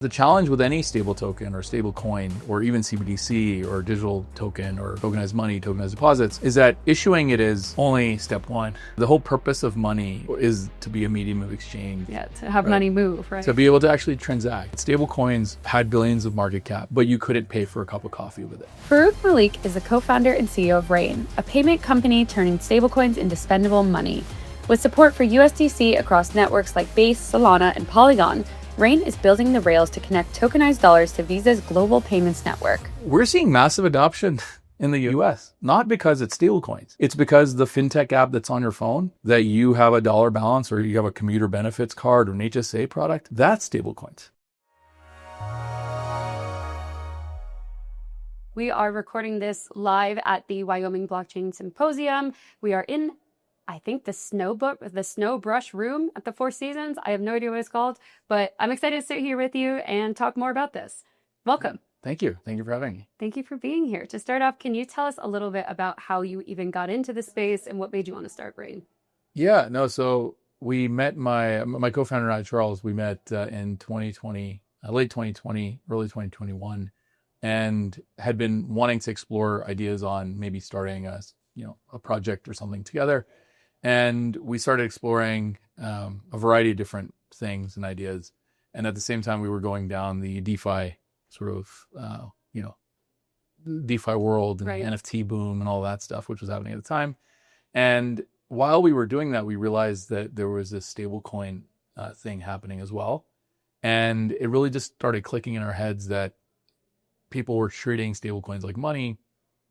The challenge with any stable token or stable coin or even CBDC or digital token or tokenized money, tokenized deposits is that issuing it is only step one. The whole purpose of money is to be a medium of exchange. Yeah, to have money move, right? To be able to actually transact. Stable coins had billions of market cap, but you couldn't pay for a cup of coffee with it. Farooq Malik is the co-founder and CEO of Rain, a payment company turning stablecoins into spendable money. With support for USDC across networks like Base, Solana, and Polygon, Rain is building the rails to connect tokenized dollars to Visa's global payments network. We're seeing massive adoption in the US, not because it's stablecoins. It's because the fintech app that's on your phone, that you have a dollar balance or you have a commuter benefits card or an HSA product, that's stablecoins. We are recording this live at the Wyoming Blockchain Symposium. We are in, I think, the snow brush room at the Four Seasons. I have no idea what it's called, but I'm excited to sit here with you and talk more about this. Welcome. Thank you. Thank you for having me. Thank you for being here. To start off, can you tell us a little bit about how you even got into the space and what made you want to start Rain? Yeah, no, so we met my co-founder and I, Charles, we met in 2020, late 2020, early 2021, and had been wanting to explore ideas on maybe starting a project or something together. And we started exploring a variety of different things and ideas. And at the same time, we were going down the DeFi sort of, DeFi world and Right. NFT boom and all that stuff, which was happening at the time. And while we were doing that, we realized that there was this stablecoin thing happening as well. And it really just started clicking in our heads that people were treating stablecoins like money,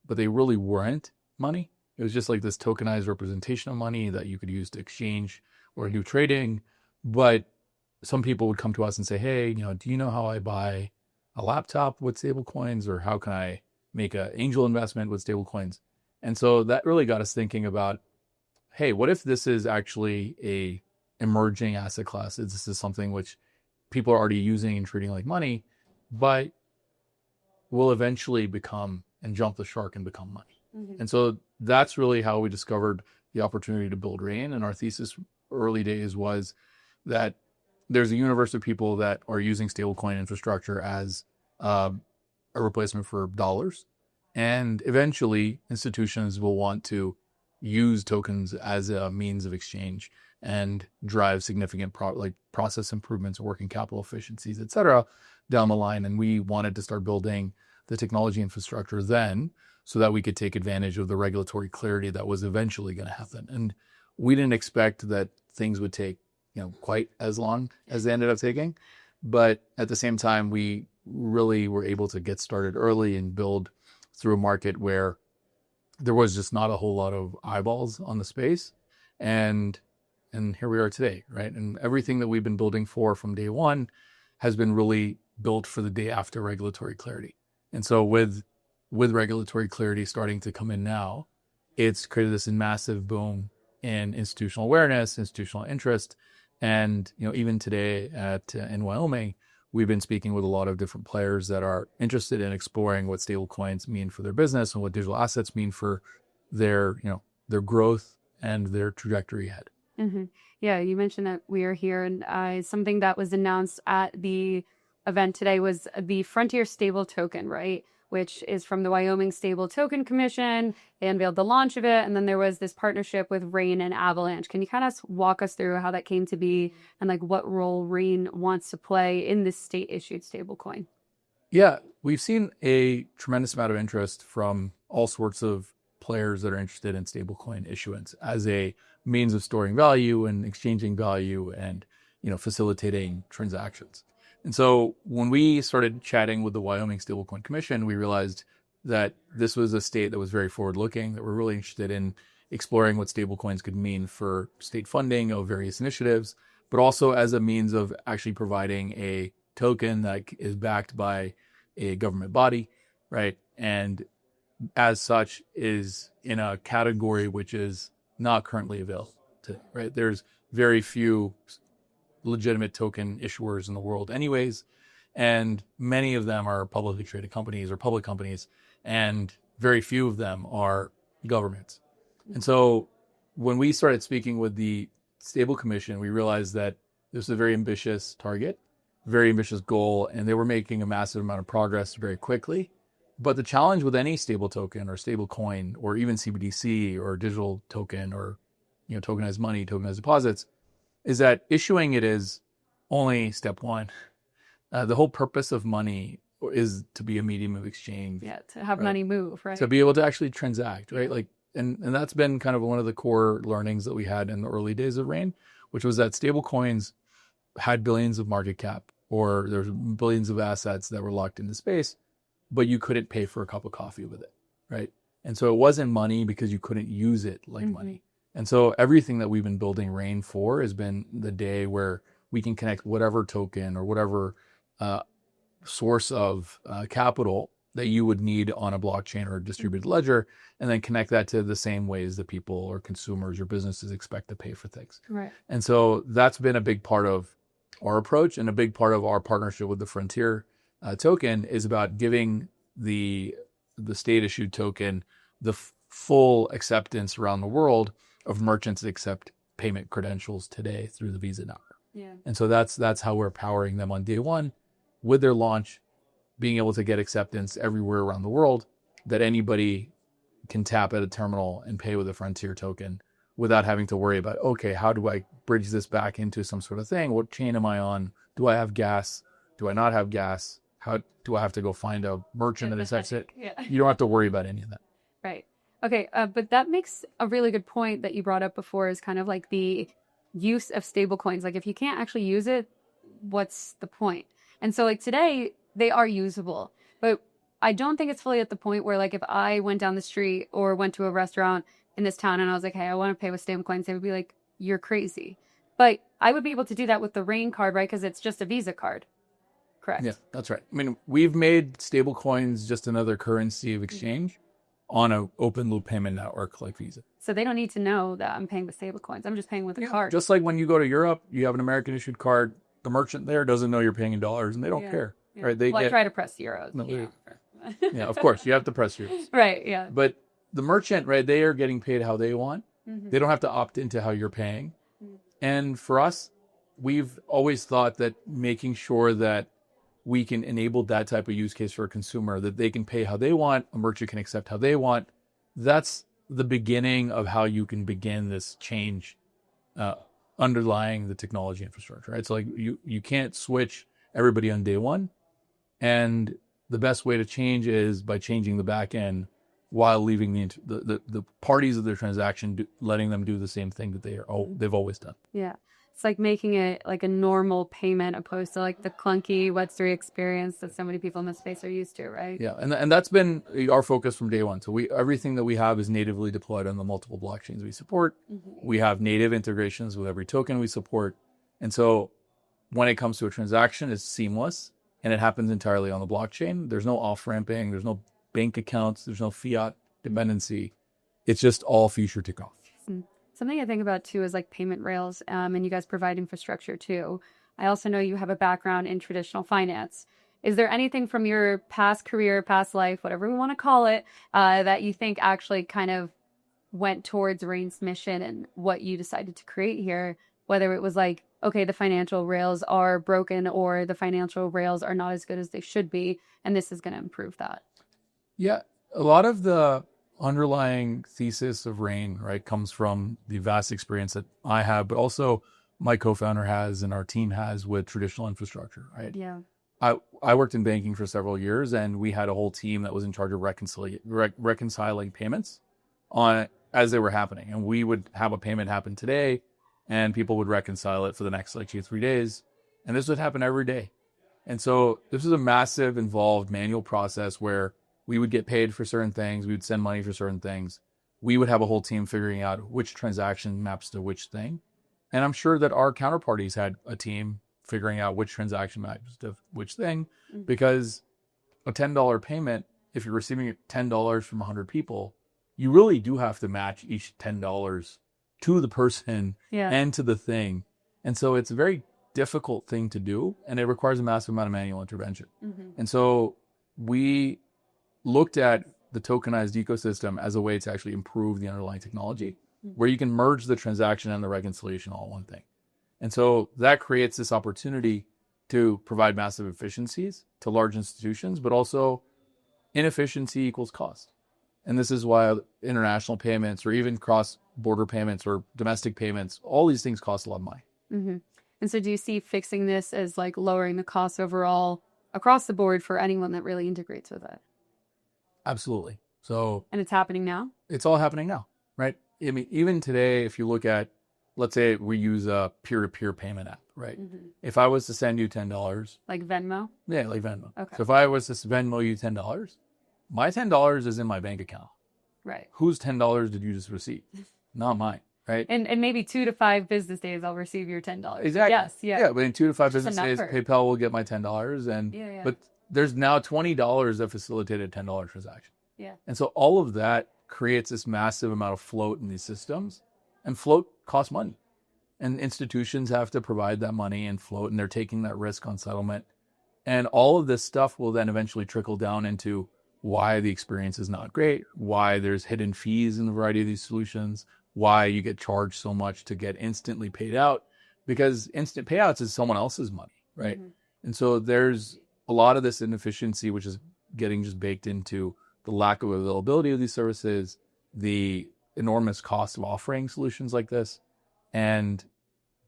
but they really weren't money. It was just like this tokenized representation of money that you could use to exchange or do trading. But some people would come to us and say, hey, do you know how I buy a laptop with stablecoins, or how can I make an angel investment with stablecoins? And so that really got us thinking about, hey, what if this is actually a emerging asset class? This is something which people are already using and treating like money, but will eventually become and jump the shark and become money. Mm-hmm. And so that's really how we discovered the opportunity to build Rain. And our thesis early days was that there's a universe of people that are using stablecoin infrastructure as a replacement for dollars. And eventually institutions will want to use tokens as a means of exchange and drive significant process improvements, working capital efficiencies, et cetera, down the line. And we wanted to start building the technology infrastructure then so that we could take advantage of the regulatory clarity that was eventually going to happen. And we didn't expect that things would take, quite as long as they ended up taking. But at the same time, we really were able to get started early and build through a market where there was just not a whole lot of eyeballs on the space. And here we are today, right? And everything that we've been building from day one has been really built for the day after regulatory clarity. And so with regulatory clarity starting to come in now, it's created this massive boom in institutional awareness, institutional interest. And, even today in Wyoming, we've been speaking with a lot of different players that are interested in exploring what stablecoins mean for their business and what digital assets mean for their growth and their trajectory ahead. Mm-hmm. Yeah, you mentioned that we are here, and something that was announced at the event today was the Frontier Stable Token, right? Which is from the Wyoming Stable Token Commission. They unveiled the launch of it, and then there was this partnership with Rain and Avalanche. Can you kind of walk us through how that came to be and what role Rain wants to play in this state-issued stablecoin? Yeah, we've seen a tremendous amount of interest from all sorts of players that are interested in stablecoin issuance as a means of storing value and exchanging value and facilitating transactions. And so when we started chatting with the Wyoming Stablecoin Commission, we realized that this was a state that was very forward-looking, that we're really interested in exploring what stablecoins could mean for state funding of various initiatives, but also as a means of actually providing a token that is backed by a government body, right? And as such is in a category which is not currently available today, right? There's very few legitimate token issuers in the world anyways, and many of them are publicly traded companies or public companies, and very few of them are governments. And so when we started speaking with the Stable Commission, we realized that this is a very ambitious target very ambitious goal, and they were making a massive amount of progress very quickly. But the challenge with any stable token or stable coin or even CBDC or digital token or tokenized money, tokenized deposits, is that issuing it is only step one. The whole purpose of money is to be a medium of exchange. Yeah, to have right? money move, right? To be able to actually transact, right? Like, and that's been kind of one of the core learnings that we had in the early days of Rain, which was that stable coins had billions of market cap, or there's billions of assets that were locked into space, but you couldn't pay for a cup of coffee with it, right? And so it wasn't money because you couldn't use it like money. And so everything that we've been building Rain for has been the day where we can connect whatever token or whatever source of capital that you would need on a blockchain or a distributed ledger, and then connect that to the same ways that people or consumers or businesses expect to pay for things. Right. And so that's been a big part of our approach, and a big part of our partnership with the Frontier token is about giving the state issued token the full acceptance around the world of merchants that accept payment credentials today through the Visa network. Yeah. And so that's how we're powering them on day one with their launch, being able to get acceptance everywhere around the world, that anybody can tap at a terminal and pay with a Frontier token without having to worry about, okay, how do I bridge this back into some sort of thing? What chain am I on? Do I have gas? Do I not have gas? How do I have to go find a merchant that accepts it? Yeah. You don't have to worry about any of that. Right. Okay. But that makes a really good point that you brought up before, is kind of like the use of stable coins. Like, if you can't actually use it, what's the point? And so like today they are usable, but I don't think it's fully at the point where, like, if I went down the street or went to a restaurant in this town and I was like, hey, I want to pay with stable coins, they would be like, you're crazy. But I would be able to do that with the Rain card, right? Because it's just a Visa card. Correct. Yeah, that's right. I mean, we've made stable coins just another currency of exchange on an open loop payment network like Visa. So they don't need to know that I'm paying with stable coins. I'm just paying with a card. Just like when you go to Europe, you have an American issued card. The merchant there doesn't know you're paying in dollars, and they don't care. Yeah. Right? I try to press euros. No, yeah, of course, you have to press euros. Right, yeah. But the merchant, right, they are getting paid how they want. They don't have to opt into how you're paying. And for us, we've always thought that making sure that we can enable that type of use case for a consumer, that they can pay how they want, a merchant can accept how they want, that's the beginning of how you can begin this change underlying the technology infrastructure, right? So like you can't switch everybody on day one. And the best way to change is by changing the back end while leaving the parties of their transaction, letting them do the same thing that they've always done. Yeah. It's like making it like a normal payment opposed to like the clunky Web3 experience that so many people in this space are used to, right? Yeah, and that's been our focus from day one. So everything that we have is natively deployed on the multiple blockchains we support. We have native integrations with every token we support. And so when it comes to a transaction, it's seamless and it happens entirely on the blockchain. There's no off-ramping, there's no bank accounts, there's no fiat dependency. It's just all future technology. Something I think about too is like payment rails, and you guys provide infrastructure too. I also know you have a background in traditional finance. Is there anything from your past career, past life, whatever we want to call it, that you think actually kind of went towards Rain's mission and what you decided to create here? Whether it was like, okay, the financial rails are broken or the financial rails are not as good as they should be, and this is going to improve that. Yeah, a lot of the underlying thesis of Rain, right, comes from the vast experience that I have, but also my co-founder has and our team has with traditional infrastructure, right? Yeah. I worked in banking for several years, and we had a whole team that was in charge of reconciling payments as they were happening. And we would have a payment happen today, and people would reconcile it for the next like 2 or 3 days. And this would happen every day. And so this is a massive, involved manual process where we would get paid for certain things. We would send money for certain things. We would have a whole team figuring out which transaction maps to which thing. And I'm sure that our counterparties had a team figuring out which transaction maps to which thing, because a $10 payment, if you're receiving $10 from 100 people, you really do have to match each $10 to the person and to the thing. And so it's a very difficult thing to do, and it requires a massive amount of manual intervention. And so we looked at the tokenized ecosystem as a way to actually improve the underlying technology, where you can merge the transaction and the reconciliation all in one thing. And so that creates this opportunity to provide massive efficiencies to large institutions, but also inefficiency equals cost. And this is why international payments or even cross-border payments or domestic payments, all these things cost a lot of money. Mm-hmm. And so do you see fixing this as like lowering the costs overall across the board for anyone that really integrates with it? Absolutely. So, and it's happening now? It's all happening now, right? I mean, even today, if you look at, let's say we use a peer-to-peer payment app, right? Mm-hmm. If I was to send you $10. Like Venmo? Yeah, like Venmo. Okay. So if I was to Venmo you $10, my $10 is in my bank account. Right. Whose $10 did you just receive? Not mine, right? And maybe 2 to 5 business days I'll receive your $10. Exactly. Yes, yeah. Yeah, but in 2 to 5 business days, PayPal will get my $10. But there's now $20 that facilitated a $10 transaction. Yeah. And so all of that creates this massive amount of float in these systems. And float costs money. And institutions have to provide that money and float, and they're taking that risk on settlement. And all of this stuff will then eventually trickle down into why the experience is not great, why there's hidden fees in a variety of these solutions, why you get charged so much to get instantly paid out, because instant payouts is someone else's money, right? Mm-hmm. And so there's a lot of this inefficiency, which is getting just baked into the lack of availability of these services, the enormous cost of offering solutions like this. And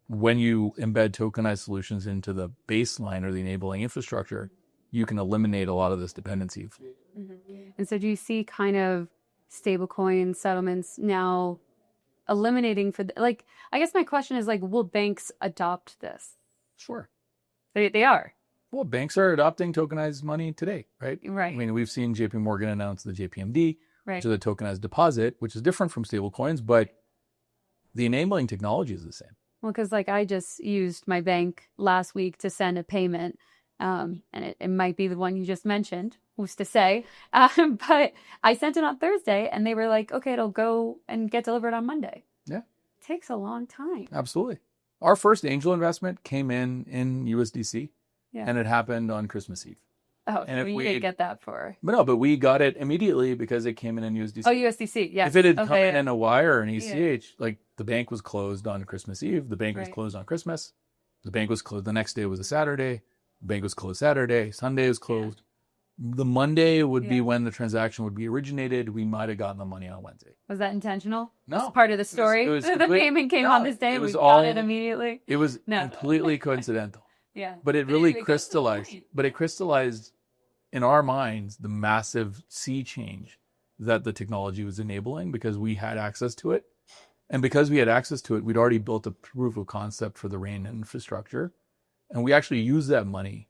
when you embed tokenized solutions into the baseline or the enabling infrastructure, you can eliminate a lot of this dependency. Mm-hmm. And so do you see kind of stablecoin settlements now eliminating I guess my question is will banks adopt this? Sure. They are. Well, banks are adopting tokenized money today, right? Right. I mean, we've seen JP Morgan announce the JPMD, right, which is a tokenized deposit, which is different from stablecoins, but the enabling technology is the same. Well, because I just used my bank last week to send a payment, and it might be the one you just mentioned, who's to say, but I sent it on Thursday, and they were like, okay, it'll go and get delivered on Monday. Yeah. It takes a long time. Absolutely. Our first angel investment came in USDC, and it happened on Christmas Eve. Oh, and so you didn't get that for... But we got it immediately because it came in USDC. Oh, USDC, yes. If it had come in a wire or an ECH, the bank was closed on Christmas Eve, the bank was closed on Christmas, the bank was closed, the next day was a Saturday, the bank was closed Saturday, Sunday was closed. Yeah. The Monday would be when the transaction would be originated. We might have gotten the money on Wednesday. Was that intentional? No. That's part of the story? The payment came on this day, we got it immediately? It was completely coincidental. Yeah. But it really crystallized. But it crystallized in our minds the massive sea change that the technology was enabling because we had access to it. And because we had access to it, we'd already built a proof of concept for the Rain infrastructure. And we actually used that money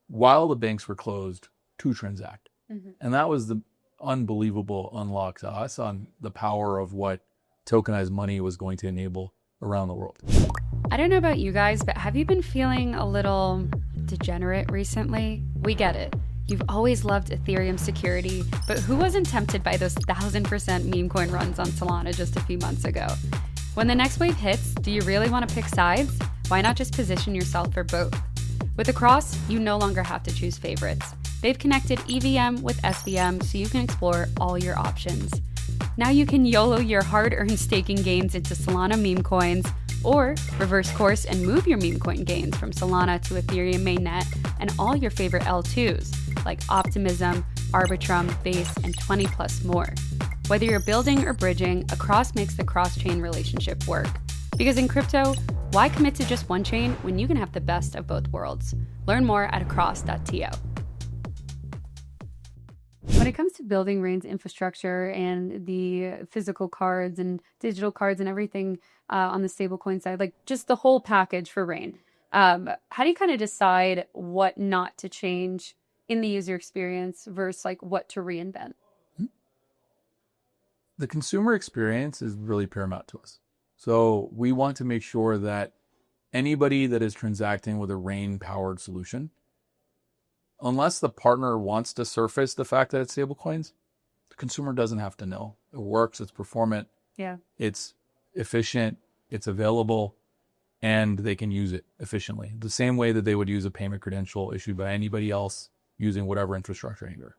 while the banks were closed to transact. Mm-hmm. And that was the unbelievable unlock to us on the power of what tokenized money was going to enable around the world. I don't know about you guys, but have you been feeling a little degenerate recently? We get it. You've always loved Ethereum security, but who wasn't tempted by those 1000% meme coin runs on Solana just a few months ago? When the next wave hits, do you really want to pick sides? Why not just position yourself for both? With Across, you no longer have to choose favorites. They've connected EVM with SVM so you can explore all your options. Now you can YOLO your hard-earned staking gains into Solana meme coins, or reverse course and move your meme coin gains from Solana to Ethereum mainnet and all your favorite L2s like Optimism, Arbitrum, Base, and 20 plus more. Whether you're building or bridging, Across makes the cross-chain relationship work. Because in crypto, why commit to just one chain when you can have the best of both worlds? Learn more at across.to. When it comes to building Rain's infrastructure and the physical cards and digital cards and everything on the stablecoin side, just the whole package for Rain, how do you kind of decide what not to change in the user experience versus what to reinvent? The consumer experience is really paramount to us. So we want to make sure that anybody that is transacting with a Rain-powered solution, unless the partner wants to surface the fact that it's stablecoins, the consumer doesn't have to know. It works, it's performant, it's efficient, it's available, and they can use it efficiently. The same way that they would use a payment credential issued by anybody else using whatever infrastructure anywhere.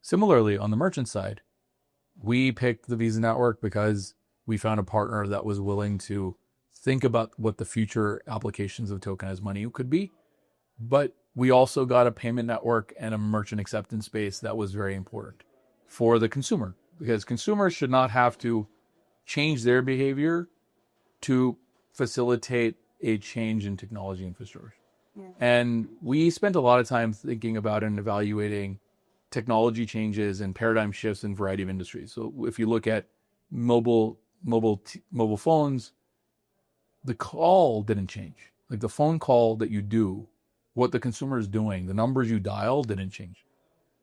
Similarly, on the merchant side, we picked the Visa network because we found a partner that was willing to think about what the future applications of tokenized money could be But we also got a payment network and a merchant acceptance base that was very important for the consumer, because consumers should not have to change their behavior to facilitate a change in technology infrastructure. Yeah. And we spent a lot of time thinking about and evaluating technology changes and paradigm shifts in a variety of industries. So if you look at mobile phones, the call didn't change. Like the phone call that you do, what the consumer is doing, the numbers you dial didn't change.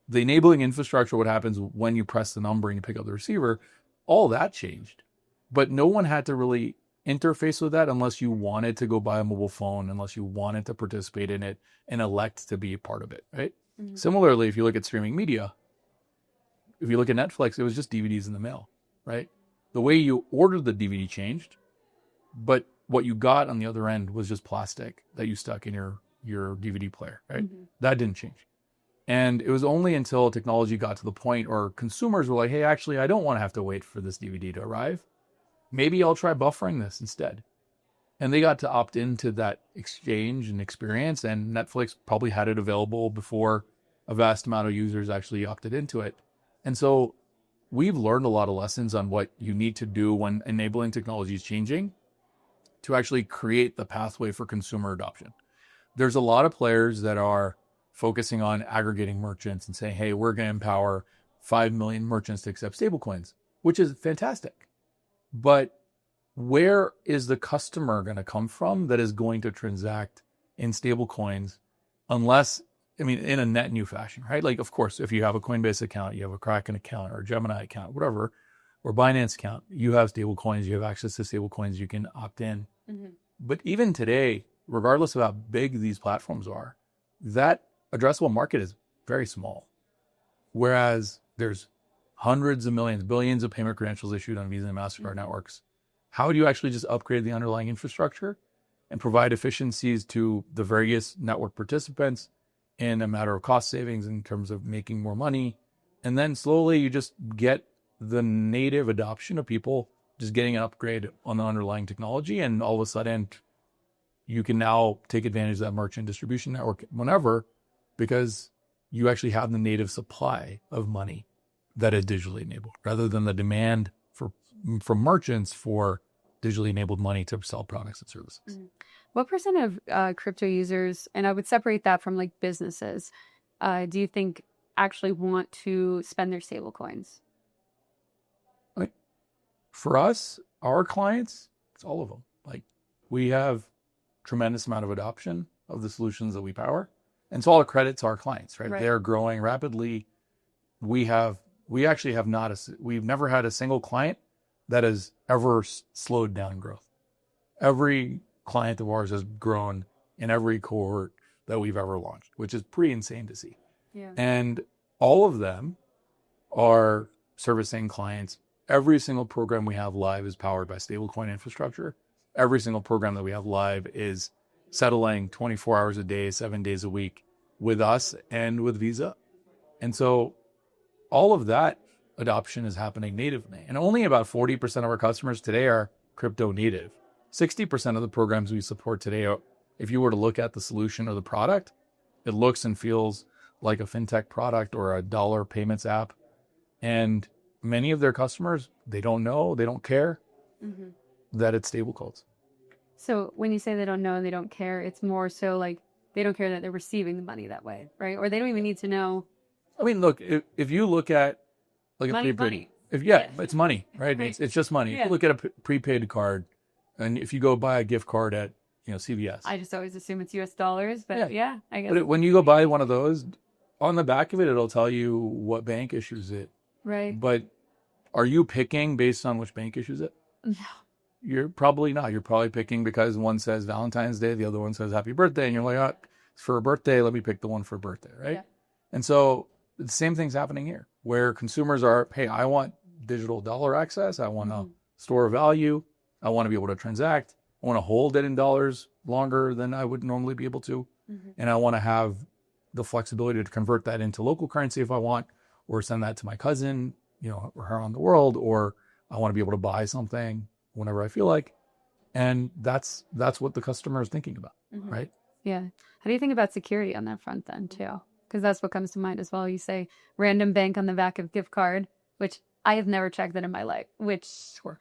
The enabling infrastructure, what happens when you press the number and you pick up the receiver, all that changed. But no one had to really interface with that unless you wanted to go buy a mobile phone, unless you wanted to participate in it and elect to be a part of it, right? Mm-hmm. Similarly, if you look at streaming media, if you look at Netflix, it was just DVDs in the mail, right? The way you ordered the DVD changed, but what you got on the other end was just plastic that you stuck in your DVD player, right? Mm-hmm. That didn't change. And it was only until technology got to the point or consumers were like, hey, actually, I don't want to have to wait for this DVD to arrive. Maybe I'll try buffering this instead. And they got to opt into that exchange and experience, and Netflix probably had it available before a vast amount of users actually opted into it. And so we've learned a lot of lessons on what you need to do when enabling technology is changing to actually create the pathway for consumer adoption. There's a lot of players that are focusing on aggregating merchants and saying, hey, we're going to empower 5 million merchants to accept stablecoins, which is fantastic. But where is the customer going to come from that is going to transact in stablecoins unless, in a net new fashion, right? Like, of course, if you have a Coinbase account, you have a Kraken account or a Gemini account, whatever, or Binance account, you have stablecoins, you have access to stablecoins, you can opt in. Mm-hmm. But even today, regardless of how big these platforms are, that addressable market is very small. Whereas there's hundreds of millions, billions of payment credentials issued on Visa and MasterCard networks. How do you actually just upgrade the underlying infrastructure and provide efficiencies to the various network participants in a matter of cost savings in terms of making more money? And then slowly you just get the native adoption of people just getting an upgrade on the underlying technology. And all of a sudden you can now take advantage of that merchant distribution network whenever, because you actually have the native supply of money that is digitally enabled rather than the demand from merchants for digitally enabled money to sell products and services. Mm-hmm. What percent of crypto users, and I would separate that from like businesses, do you think actually want to spend their stable coins? For us, our clients, it's all of them. Like, we have tremendous amount of adoption of the solutions that we power. And so all the credit to our clients, right? They're growing rapidly. We've never had a single client that has ever slowed down growth. Every client of ours has grown in every cohort that we've ever launched, which is pretty insane to see. Yeah. And all of them are servicing clients. Every single program we have live is powered by stablecoin infrastructure. Every single program that we have live is settling 24 hours a day, 7 days a week with us and with Visa. And so all of that adoption is happening natively. And only about 40% of our customers today are crypto native. 60% of the programs we support today are, if you were to look at the solution or the product, it looks and feels like a fintech product or a dollar payments app. And many of their customers, they don't know, they don't care that it's stablecoins. So when you say they don't know and they don't care, it's more so like they don't care that they're receiving the money that way, right? Or they don't even need to know. Look, if you look at like money, a prepaid, money. It's money, right? Right. It's just money. Yeah. If you look at a prepaid card, and if you go buy a gift card at CVS, I just always assume it's US dollars, but yeah I guess. But when you go buy one of those, on the back of it, it'll tell you what bank issues it. Right. But are you picking based on which bank issues it? No. You're probably not. You're probably picking because one says Valentine's Day, the other one says Happy Birthday, and you're like, oh, for a birthday, let me pick the one for a birthday, right? Yeah. And so the same thing's happening here, where consumers are, hey, I want digital dollar access. I want to store value. I want to be able to transact. I want to hold it in dollars longer than I would normally be able to. Mm-hmm. And I want to have the flexibility to convert that into local currency if I want, or send that to my cousin, around the world, or I want to be able to buy something whenever I feel like. And that's what the customer is thinking about, right? Yeah. How do you think about security on that front then too? Because that's what comes to mind as well. You say random bank on the back of gift card, which I have never checked that in my life, which Sure.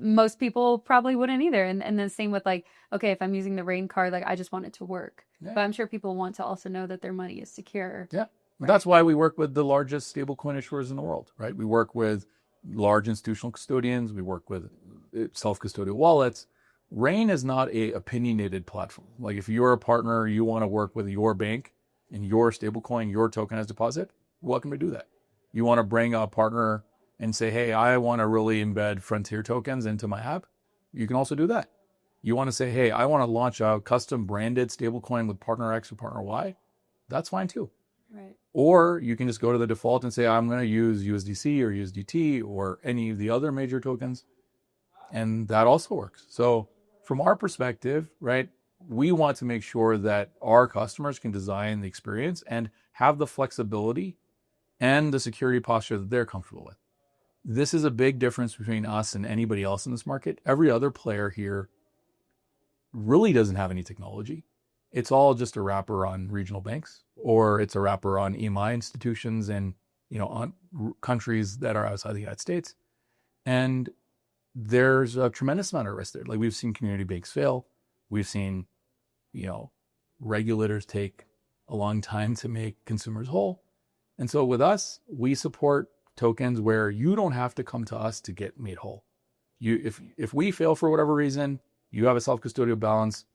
most people probably wouldn't either. And then same with like, okay, if I'm using the Rain card, like I just want it to work. Yeah. But I'm sure people want to also know that their money is secure. Yeah. That's why we work with the largest stablecoin issuers in the world, right? We work with large institutional custodians. We work with self-custodial wallets. Rain is not a opinionated platform. Like if you're a partner, you want to work with your bank and your stablecoin, your tokenized deposit, welcome to do that. You want to bring a partner and say, hey, I want to really embed Frontier tokens into my app. You can also do that. You want to say, hey, I want to launch a custom branded stablecoin with partner X or partner Y. That's fine too. Right. Or you can just go to the default and say, I'm going to use USDC or USDT or any of the other major tokens. And that also works. So from our perspective, right, we want to make sure that our customers can design the experience and have the flexibility and the security posture that they're comfortable with. This is a big difference between us and anybody else in this market. Every other player here really doesn't have any technology. It's all just a wrapper on regional banks, or it's a wrapper on EMI institutions and, on countries that are outside the United States. And there's a tremendous amount of risk there. Like we've seen community banks fail. We've seen, regulators take a long time to make consumers whole. And so with us, we support tokens where you don't have to come to us to get made whole. If we fail for whatever reason, you have a self-custodial balance,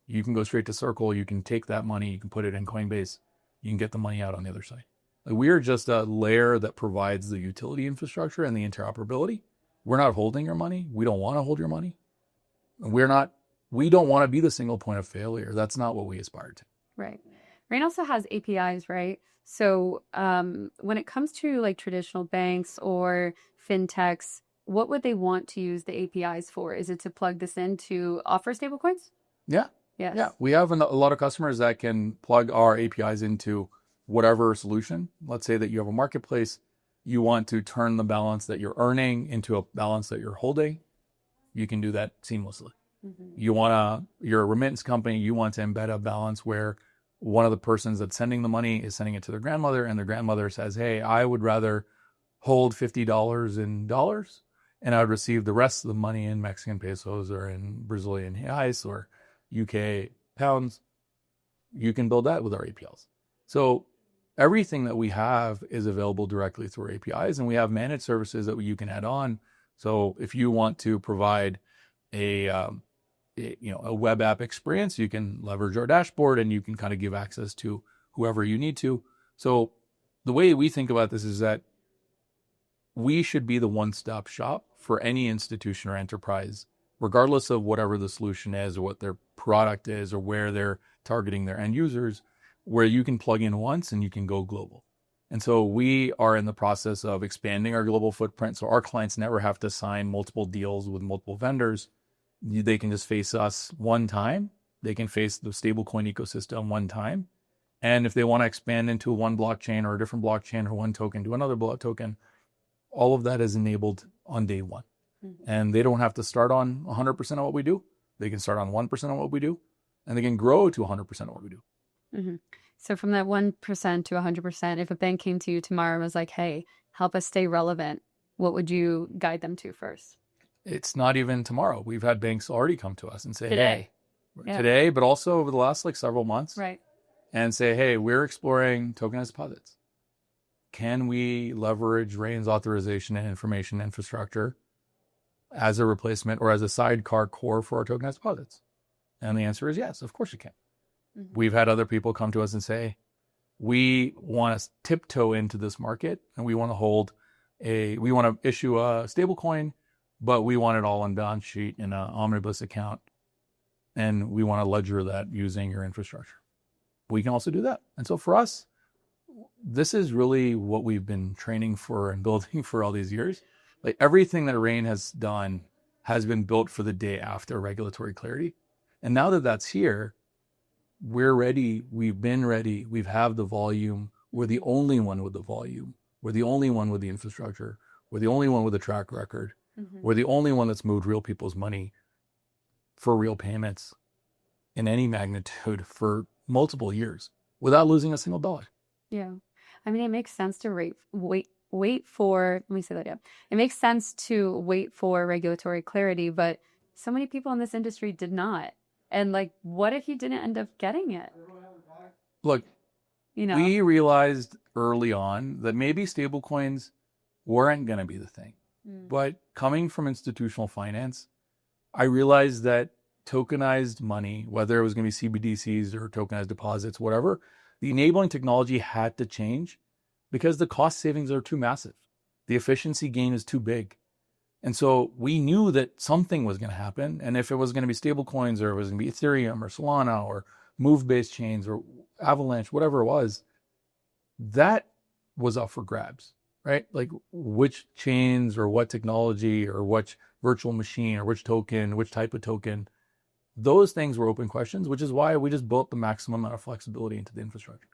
you can go straight to Circle, you can take that money, you can put it in Coinbase, you can get the money out on the other side. Like we are just a layer that provides the utility infrastructure and the interoperability. We're not holding your money. We don't want to hold your money. We don't want to be the single point of failure. That's not what we aspire to. Right. Rain also has APIs, right? So when it comes to like traditional banks or fintechs, what would they want to use the APIs for? Is it to plug this in to offer stablecoins? Yeah. Yes. Yeah. We have a lot of customers that can plug our APIs into whatever solution. Let's say that you have a marketplace. You want to turn the balance that you're earning into a balance that you're holding. You can do that seamlessly. Mm-hmm. You're a remittance company. You want to embed a balance where one of the persons that's sending the money is sending it to their grandmother, and their grandmother says, hey, I would rather hold $50 in dollars, and I would receive the rest of the money in Mexican pesos or in Brazilian reais or UK pounds. You can build that with our APIs. So everything that we have is available directly through our APIs, and we have managed services that you can add on. So if you want to provide a web app experience, you can leverage our dashboard and you can kind of give access to whoever you need to. So the way we think about this is that we should be the one-stop shop for any institution or enterprise, regardless of whatever the solution is or what their product is or where they're targeting their end users, where you can plug in once and you can go global. And so we are in the process of expanding our global footprint so our clients never have to sign multiple deals with multiple vendors. They can just face us one time. They can face the stablecoin ecosystem one time. And if they want to expand into one blockchain or a different blockchain or one token to another token, all of that is enabled on day one. Mm-hmm. And they don't have to start on 100% of what we do. They can start on 1% of what we do, and they can grow to 100% of what we do. Mm-hmm. So from that 1% to 100%, if a bank came to you tomorrow and was like, hey, help us stay relevant, what would you guide them to first? It's not even tomorrow. We've had banks already come to us and say, today. Today, but also over the last several months. Right. And say, hey, we're exploring tokenized deposits. Can we leverage Rain's authorization and information infrastructure as a replacement or as a sidecar core for our tokenized deposits? And the answer is yes, of course you can. Mm-hmm. We've had other people come to us and say, we want to tiptoe into this market and we want to issue a stable coin, but we want it all on balance sheet in an omnibus account. And we want to ledger that using your infrastructure. We can also do that. And so for us, this is really what we've been training for and building for all these years. Like everything that Rain has done has been built for the day after regulatory clarity. And now that that's here, we're ready. We've been ready. We've have the volume. We're the only one with the volume. We're the only one with the infrastructure. We're the only one with a track record. Mm-hmm. We're the only one that's moved real people's money for real payments. in any magnitude for multiple years without losing a single dollar. Yeah. I mean, it makes sense to wait for, let me say that again. It makes sense to wait for regulatory clarity, but so many people in this industry did not. And like, what if you didn't end up getting it? Look, we realized early on that maybe stablecoins weren't going to be the thing. But coming from institutional finance, I realized that tokenized money, whether it was going to be CBDCs or tokenized deposits, whatever, the enabling technology had to change because the cost savings are too massive. The efficiency gain is too big. And so we knew that something was going to happen. And if it was going to be stablecoins or it was going to be Ethereum or Solana or move-based chains or Avalanche, whatever it was, that was up for grabs, right? Like which chains or what technology or which virtual machine or which token, which type of token, those things were open questions, which is why we just built the maximum amount of flexibility into the infrastructure.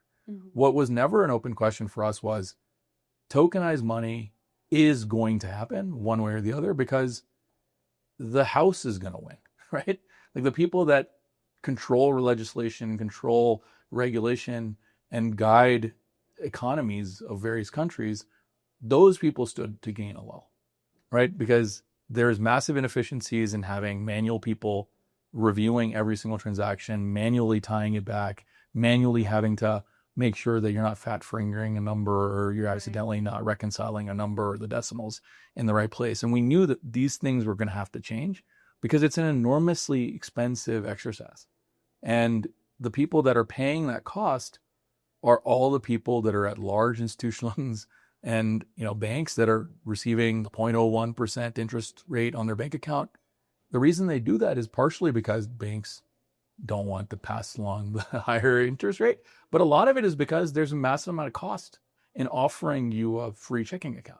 What was never an open question for us was tokenized money is going to happen one way or the other because the house is going to win, right? Like the people that control legislation, control regulation, and guide economies of various countries, those people stood to gain a lot, right? Because there's massive inefficiencies in having manual people reviewing every single transaction, manually tying it back, manually having to make sure that you're not fat fingering a number or you're accidentally not reconciling a number or the decimals in the right place. And we knew that these things were going to have to change because it's an enormously expensive exercise. And the people that are paying that cost are all the people that are at large institutions and banks that are receiving 0.01% interest rate on their bank account. The reason they do that is partially because banks don't want to pass along the higher interest rate, but a lot of it is because there's a massive amount of cost in offering you a free checking account,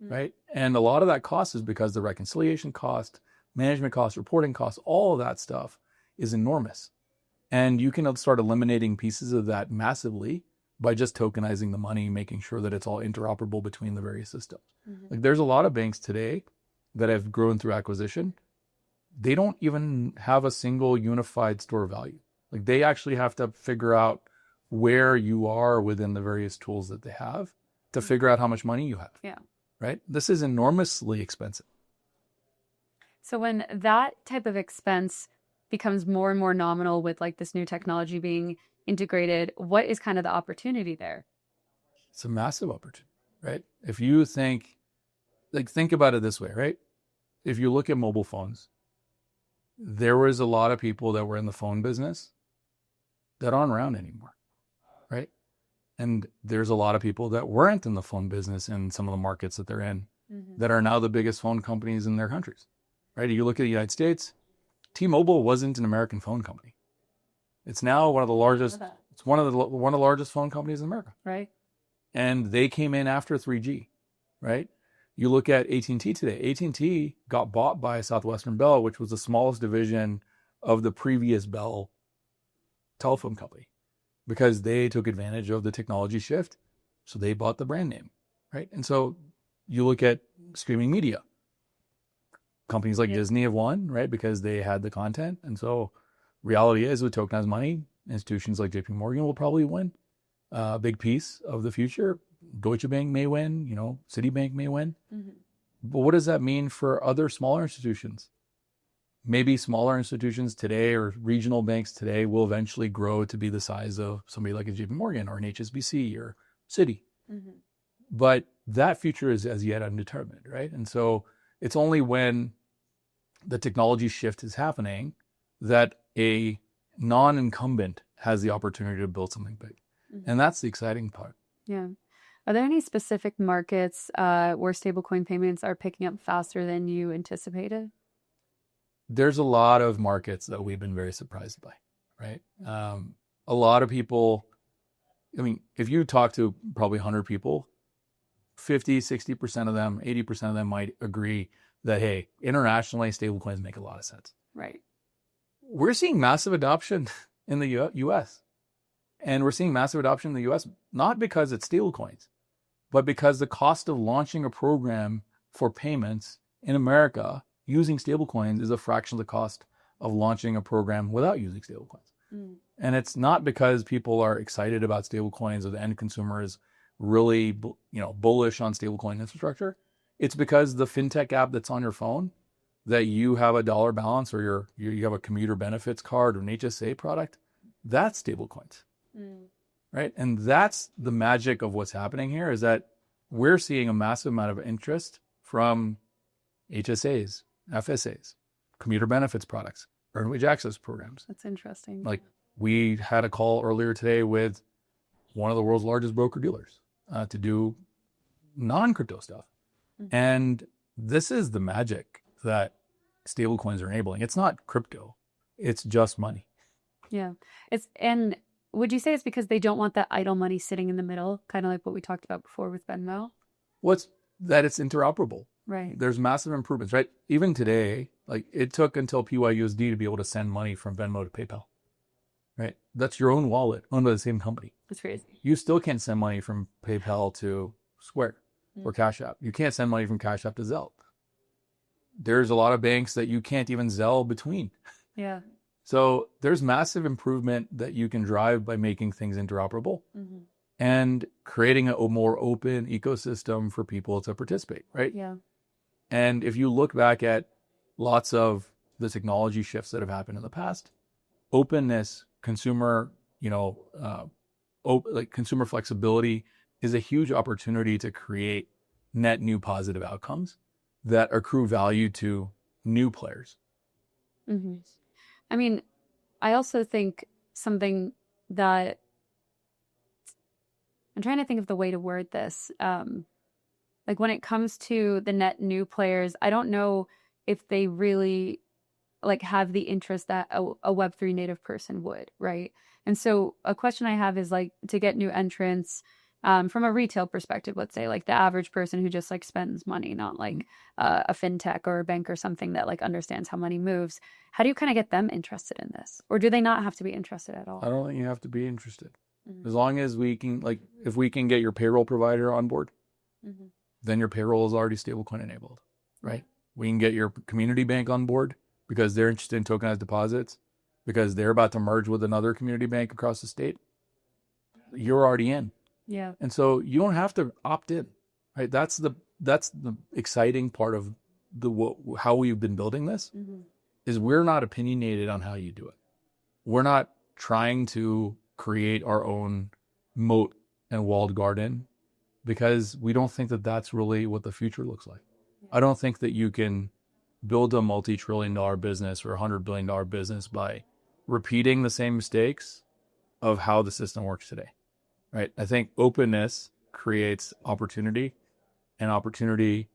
right? And a lot of that cost is because the reconciliation cost, management cost, reporting cost, all of that stuff is enormous. And you can start eliminating pieces of that massively by just tokenizing the money, making sure that it's all interoperable between the various systems. Like there's a lot of banks today that have grown through acquisition. They don't even have a single unified store value. Like they actually have to figure out where you are within the various tools that they have to figure out how much money you have. Yeah. Right? This is enormously expensive. So when that type of expense becomes more and more nominal with like this new technology being integrated, what is kind of the opportunity there? It's a massive opportunity, right? If you think about it this way, right? If you look at mobile phones, there was a lot of people that were in the phone business that aren't around anymore, right? And there's a lot of people that weren't in the phone business in some of the markets that they're in that are now the biggest phone companies in their countries, right? You look at the United States, T-Mobile wasn't an American phone company. It's now one of the largest. It's one of the largest phone companies in America, right? And they came in after 3G, right? You look at AT&T today. AT&T got bought by Southwestern Bell, which was the smallest division of the previous Bell telephone company, because they took advantage of the technology shift. So they bought the brand name, right? And so you look at streaming media. Companies like Disney have won, right? Because they had the content. And so reality is with tokenized money, institutions like JP Morgan will probably win a big piece of the future. Deutsche Bank may win, Citibank may win. But what does that mean for other smaller institutions? Maybe smaller institutions today or regional banks today will eventually grow to be the size of somebody like a JP Morgan or an HSBC or Citi. But that future is as yet undetermined, right? And so it's only when the technology shift is happening that a non-incumbent has the opportunity to build something big. And that's the exciting part. Yeah. Are there any specific markets where stablecoin payments are picking up faster than you anticipated? There's a lot of markets that we've been very surprised by, right? A lot of people, if you talk to probably 100 people, 50, 60% of them, 80% of them might agree that, hey, internationally, stablecoins make a lot of sense. Right. We're seeing massive adoption in the US. And we're seeing massive adoption in the US, not because it's stablecoins, but because the cost of launching a program for payments in America using stablecoins is a fraction of the cost of launching a program without using stablecoins. And it's not because people are excited about stablecoins or the end consumer is really, bullish on stablecoin infrastructure. It's because the fintech app that's on your phone that you have a dollar balance or you have a commuter benefits card or an HSA product, that's stablecoins, right? And that's the magic of what's happening here is that we're seeing a massive amount of interest from HSAs, FSAs, commuter benefits products, earned wage access programs. That's interesting. Like we had a call earlier today with one of the world's largest broker dealers to do non-crypto stuff. And this is the magic that stablecoins are enabling. It's not crypto. It's just money. Yeah. And would you say it's because they don't want that idle money sitting in the middle, kind of like what we talked about before with Venmo? What's that it's interoperable. Right. There's massive improvements, right? Even today, like it took until PYUSD to be able to send money from Venmo to PayPal, right? That's your own wallet owned by the same company. That's crazy. You still can't send money from PayPal to Square or Cash App. You can't send money from Cash App to Zelle. There's a lot of banks that you can't even Zelle between. Yeah. So there's massive improvement that you can drive by making things interoperable and creating a more open ecosystem for people to participate, right? Yeah. And if you look back at lots of the technology shifts that have happened in the past, openness, consumer, consumer flexibility is a huge opportunity to create net new positive outcomes that accrue value to new players. I mean, I also think something that I'm trying to think of the way to word this. Like when it comes to the net new players, I don't know if they really like have the interest that a Web3 native person would, right? And so a question I have is like to get new entrants from a retail perspective, let's say like the average person who just like spends money, not like a fintech or a bank or something that like understands how money moves. How do you kind of get them interested in this? Or do they not have to be interested at all? I don't think you have to be interested. As long as we can, like if we can get your payroll provider on board, then your payroll is already stablecoin enabled, right? We can get your community bank on board because they're interested in tokenized deposits because they're about to merge with another community bank across the state. You're already in. Yeah. And so you don't have to opt in, right? That's the exciting part of how we've been building this is we're not opinionated on how you do it. We're not trying to create our own moat and walled garden because we don't think that that's really what the future looks like. I don't think that you can build a multi-trillion-dollar business or $100 billion business by repeating the same mistakes of how the system works today, right? I think openness creates opportunity and opportunity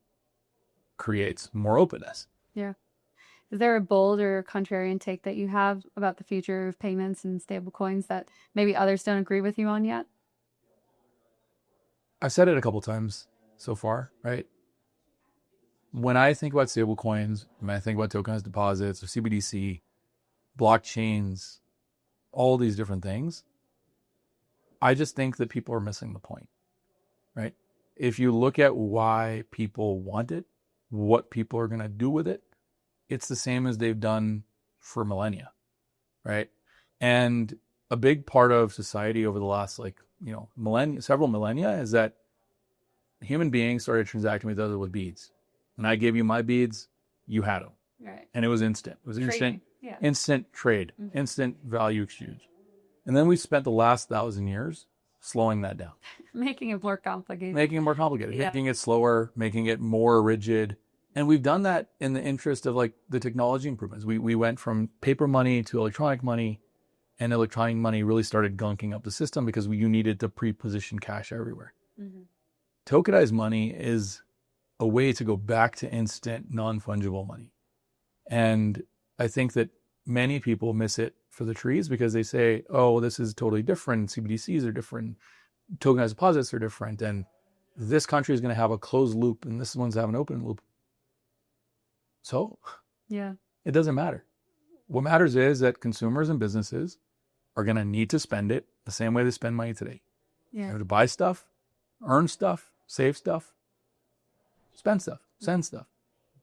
creates more openness. Yeah. Is there a bold or contrarian take that you have about the future of payments and stablecoins that maybe others don't agree with you on yet? I've said it a couple times so far, right? When I think about stablecoins, when I think about tokenized deposits or CBDC, blockchains, all these different things, I just think that people are missing the point, right? If you look at why people want it, what people are going to do with it, it's the same as they've done for millennia, right? And a big part of society over the last several millennia is that human beings started transacting with others with beads. And I gave you my beads, you had them. Right. And it was instant. It was instant trade, Mm-hmm. instant value exchange. And then we spent the last 1,000 years slowing that down. Making it more complicated. Yeah. Making it slower, making it more rigid. And we've done that in the interest of like the technology improvements. We went from paper money to electronic money, and electronic money really started gunking up the system because you needed to pre-position cash everywhere. Mm-hmm. Tokenized money is a way to go back to instant non-fungible money. And I think that many people miss it for the trees because they say, oh, this is totally different. CBDCs are different. Tokenized deposits are different. And this country is going to have a closed loop and this one's have an open loop. So yeah, it doesn't matter. What matters is that consumers and businesses are going to need to spend it the same way they spend money today. Yeah. You have to buy stuff, earn stuff, save stuff, spend stuff, send stuff.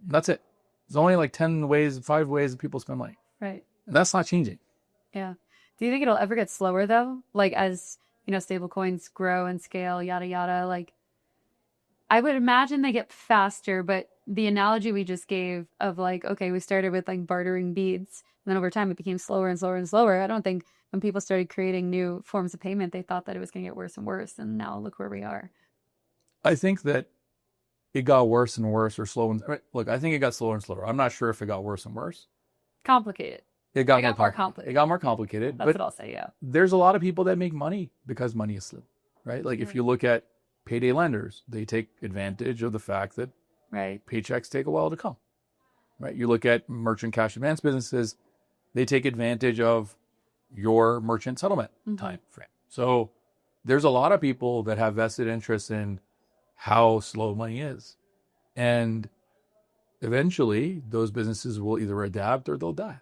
That's it. There's only like 5 ways that people spend money. Right. And that's not changing. Yeah. Do you think it'll ever get slower though? Like as, stable coins grow and scale, yada, yada. Like I would imagine they get faster, but the analogy we just gave of like, okay, we started with like bartering beads and then over time it became slower and slower and slower. I don't think when people started creating new forms of payment, they thought that it was going to get worse and worse. And now look where we are. I think that it got worse and worse or slow. Look, I think it got slower and slower. I'm not sure if it got worse and worse. Complicated. It got more complicated. It got more complicated. That's what I'll say, yeah. There's a lot of people that make money because money is slow, right? Like if you look at payday lenders, they take advantage of the fact that paychecks take a while to come, right? You look at merchant cash advance businesses, they take advantage of your merchant settlement time frame. So there's a lot of people that have vested interest in how slow money is. And eventually those businesses will either adapt or they'll die.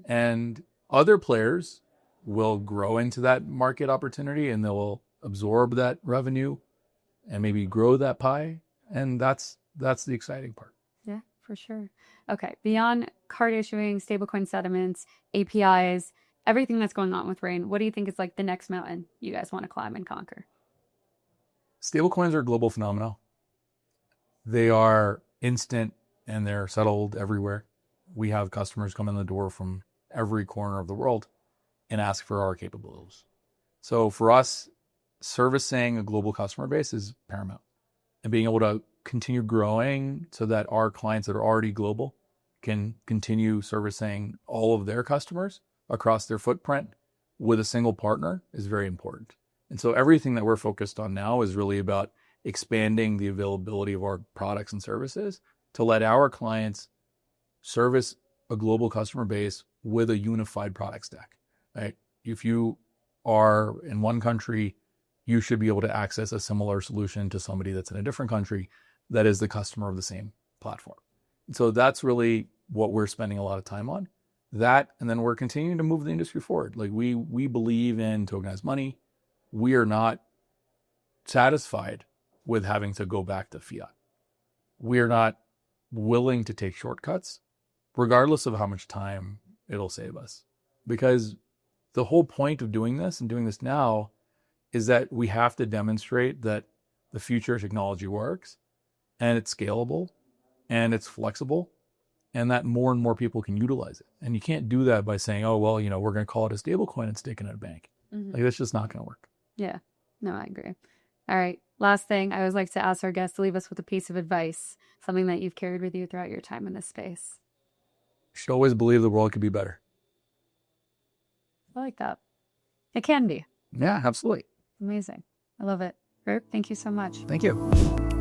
And other players will grow into that market opportunity and they'll absorb that revenue and maybe grow that pie. And that's the exciting part. Yeah, for sure. Okay. Beyond card issuing, stablecoin settlements, APIs, everything that's going on with Rain, what do you think is like the next mountain you guys want to climb and conquer? Stablecoins are a global phenomenon. They are instant and they're settled everywhere. We have customers come in the door from every corner of the world and ask for our capabilities. So for us, servicing a global customer base is paramount. And being able to continue growing so that our clients that are already global can continue servicing all of their customers across their footprint with a single partner is very important. And so everything that we're focused on now is really about expanding the availability of our products and services to let our clients service a global customer base with a unified product stack, right? If you are in one country, you should be able to access a similar solution to somebody that's in a different country that is the customer of the same platform. So that's really what we're spending a lot of time on. That, and then we're continuing to move the industry forward. Like we believe in tokenized money. We are not satisfied with having to go back to fiat. We are not willing to take shortcuts, regardless of how much time it'll save us. Because the whole point of doing this and doing this now is that we have to demonstrate that the future technology works and it's scalable and it's flexible and that more and more people can utilize it. And you can't do that by saying, oh, well, we're going to call it a stable coin and stick it in a bank. Like that's just not going to work. Yeah, no, I agree. All right. Last thing, I always like to ask our guests to leave us with a piece of advice, something that you've carried with you throughout your time in this space. You should always believe the world could be better. I like that. It can be. Yeah, absolutely. Amazing. I love it. Farooq, thank you so much. Thank you.